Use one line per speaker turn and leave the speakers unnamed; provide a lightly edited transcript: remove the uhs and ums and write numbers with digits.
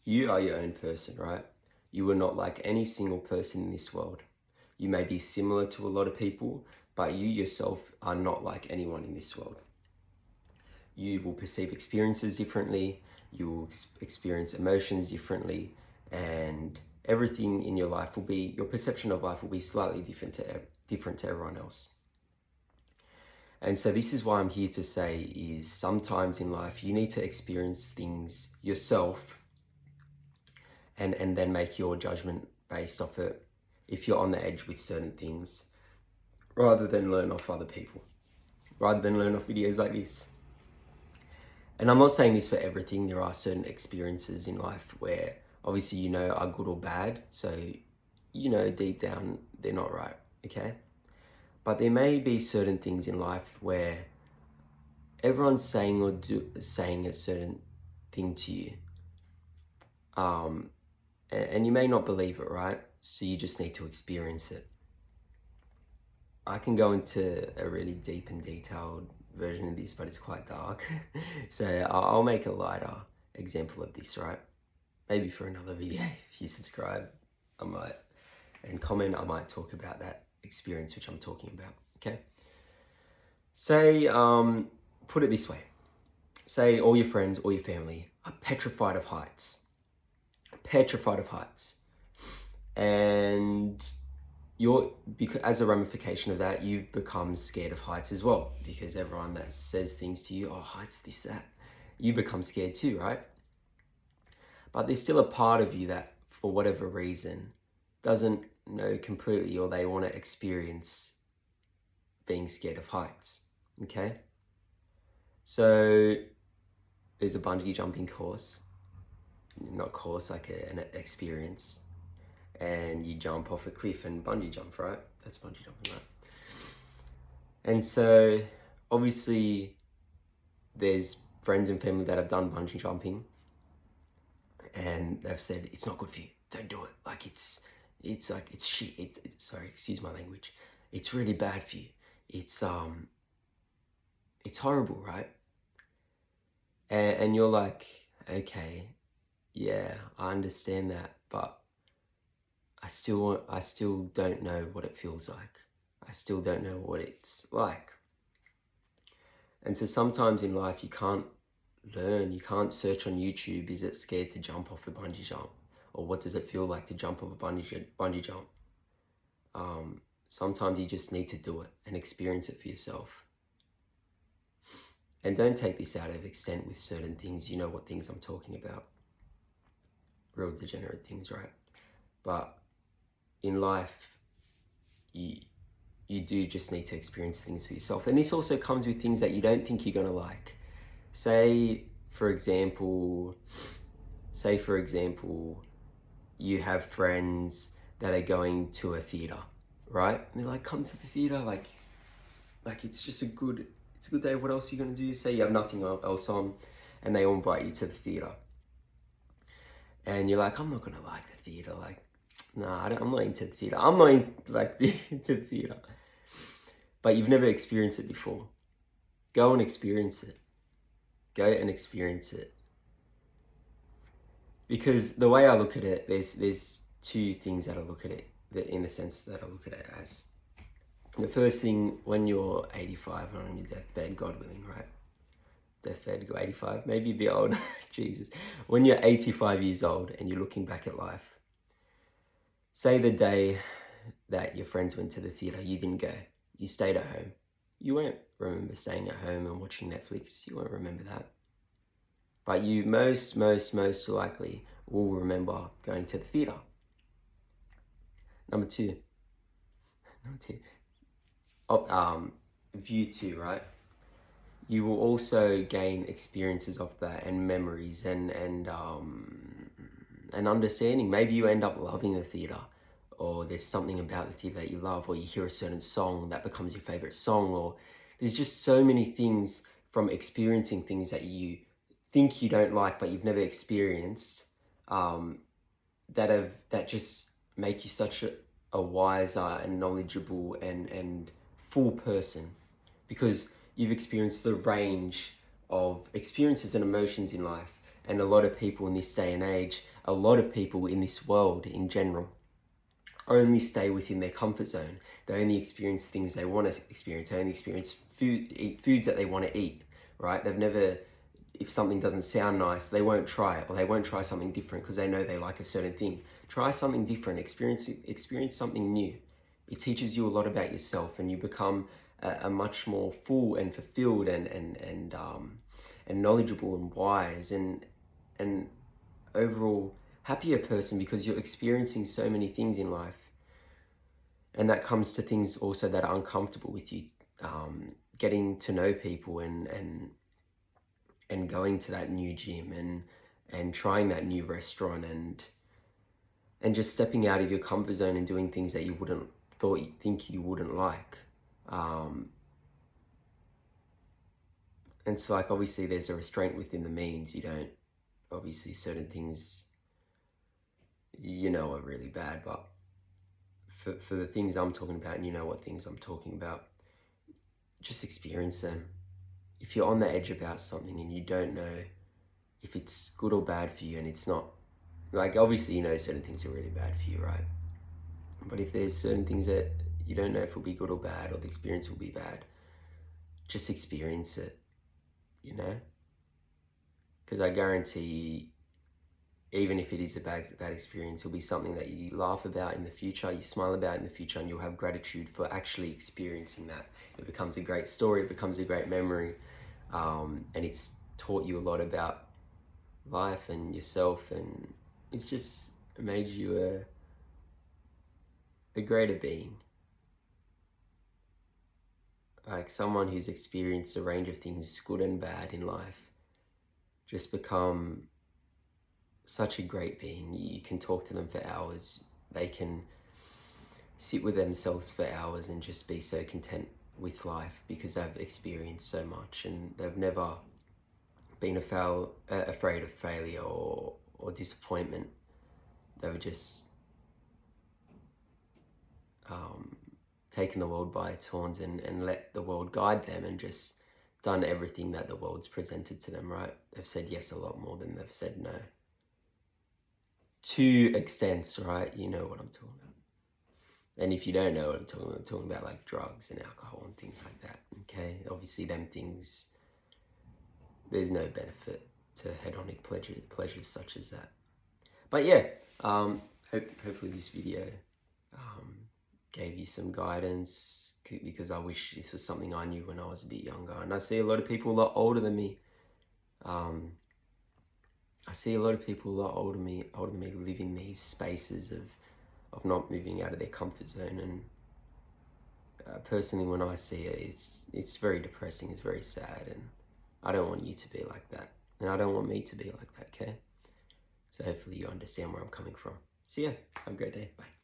You are your own person, right? You are not like any single person in this world. You may be similar to a lot of people, but you yourself are not like anyone in this world. You will perceive experiences differently, you will experience emotions differently, and everything in your life will be, your perception of life will be slightly different to everyone else. And so this is why I'm here to say is sometimes in life you need to experience things yourself and then make your judgment based off it if you're on the edge with certain things, rather than learn off other people, rather than learn off videos like this. And I'm not saying this for everything. There are certain experiences in life where obviously you know are good or bad, so you know deep down they're not right, okay? But there may be certain things in life where everyone's saying a certain thing to you, and you may not believe it, right? So you just need to experience it. I can go into a really deep and detailed version of this, but it's quite dark. So I'll make a lighter example of this, right? Maybe for another video, if you subscribe, I might, and comment, I might talk about that experience which I'm talking about, okay? Say, put it this way. Say all your friends, all your family are petrified of heights. Petrified of heights. And because as a ramification of that, you've become scared of heights as well, because everyone that says things to you, oh, heights, this, that, you become scared too, right? But there's still a part of you that, for whatever reason, doesn't know completely, or they want to experience being scared of heights, okay? So there's a bungee jumping course, not course, like an experience, and you jump off a cliff and bungee jump, right? That's bungee jumping, right? And so obviously there's friends and family that have done bungee jumping, and they've said it's not good for you, don't do it, like it's like it's shit, sorry, excuse my language, it's really bad for you, it's horrible, right? And you're like, okay, yeah, I understand that, but I still don't know what it feels like. I still don't know what it's like. And so sometimes in life you can't learn, you can't search on YouTube, is it scared to jump off a bungee jump? Or what does it feel like to jump off a bungee jump? Sometimes you just need to do it and experience it for yourself. And don't take this out of extent with certain things. You know what things I'm talking about. Real degenerate things, right? But in life, you do just need to experience things for yourself. And this also comes with things that you don't think you're gonna like. Say, for example, you have friends that are going to a theater, right? And they're like, come to the theater, like it's just a good day. What else are you gonna do? Say you have nothing else on, and they all invite you to the theater. And you're like, I'm not gonna like the theater, like, nah, I'm not into the theater. I'm not into the theater. But you've never experienced it before. Go and experience it. Go and experience it. Because the way I look at it, there's two things that I look at it, in the sense that I look at it as. The first thing, when you're 85 and on your deathbed, God willing, right? Deathbed, go 85, maybe a bit old, Jesus. When you're 85 years old and you're looking back at life, say the day that your friends went to the theater, you didn't go, you stayed at home. You won't remember staying at home and watching Netflix. You won't remember that. But you most likely will remember going to the theater. Number two, view two, right? You will also gain experiences of that, and memories, and understanding. Maybe you end up loving the theater, or there's something about the theater that you love, or you hear a certain song that becomes your favorite song, or there's just so many things from experiencing things that you think you don't like but you've never experienced, that just make you such a wiser and knowledgeable and full person, because you've experienced the range of experiences and emotions in life, And a lot of people in this day and age, a lot of people in this world in general, only stay within their comfort zone. They only experience things they want to experience. They only experience eat foods that they want to eat, right? They've never, if something doesn't sound nice, they won't try it, or they won't try something different because they know they like a certain thing. Try something different, experience something new. It teaches you a lot about yourself, and you become a much more full and fulfilled and knowledgeable and wise and overall happier person, because you're experiencing so many things in life. And that comes to things also that are uncomfortable with you, getting to know people and going to that new gym and trying that new restaurant and just stepping out of your comfort zone and doing things that you think you wouldn't like. And so, like, obviously there's a restraint within the means. You don't, obviously certain things, are really bad, but for the things I'm talking about, and you know what things I'm talking about, just experience them. If you're on the edge about something and you don't know if it's good or bad for you, and it's not, like, obviously certain things are really bad for you, right? But if there's certain things that you don't know if it'll be good or bad, or the experience will be bad, just experience it, because I guarantee, even if it is a bad experience, it'll be something that you laugh about in the future, you smile about in the future, and you'll have gratitude for actually experiencing that. It becomes a great story, it becomes a great memory, and it's taught you a lot about life and yourself, and it's just made you a greater being. Like someone who's experienced a range of things, good and bad, in life, just become such a great being. You can talk to them for hours. They can sit with themselves for hours and just be so content with life because they've experienced so much, and they've never been afraid of failure or disappointment. They've just taken the world by its horns and let the world guide them, and just done everything that the world's presented to them, right? They've said yes a lot more than they've said no. To extents, right? You know what I'm talking about. And if you don't know what I'm talking about like drugs and alcohol and things like that, okay? Obviously them things, there's no benefit to hedonic pleasures such as that. But yeah, hopefully this video gave you some guidance, because I wish this was something I knew when I was a bit younger. And I see a lot of people a lot older than me. I see a lot of people a lot older than me live in these spaces of not moving out of their comfort zone. And personally, when I see it, it's very depressing, it's very sad, and I don't want you to be like that. And I don't want me to be like that, okay? So hopefully you understand where I'm coming from. So yeah, have a great day. Bye.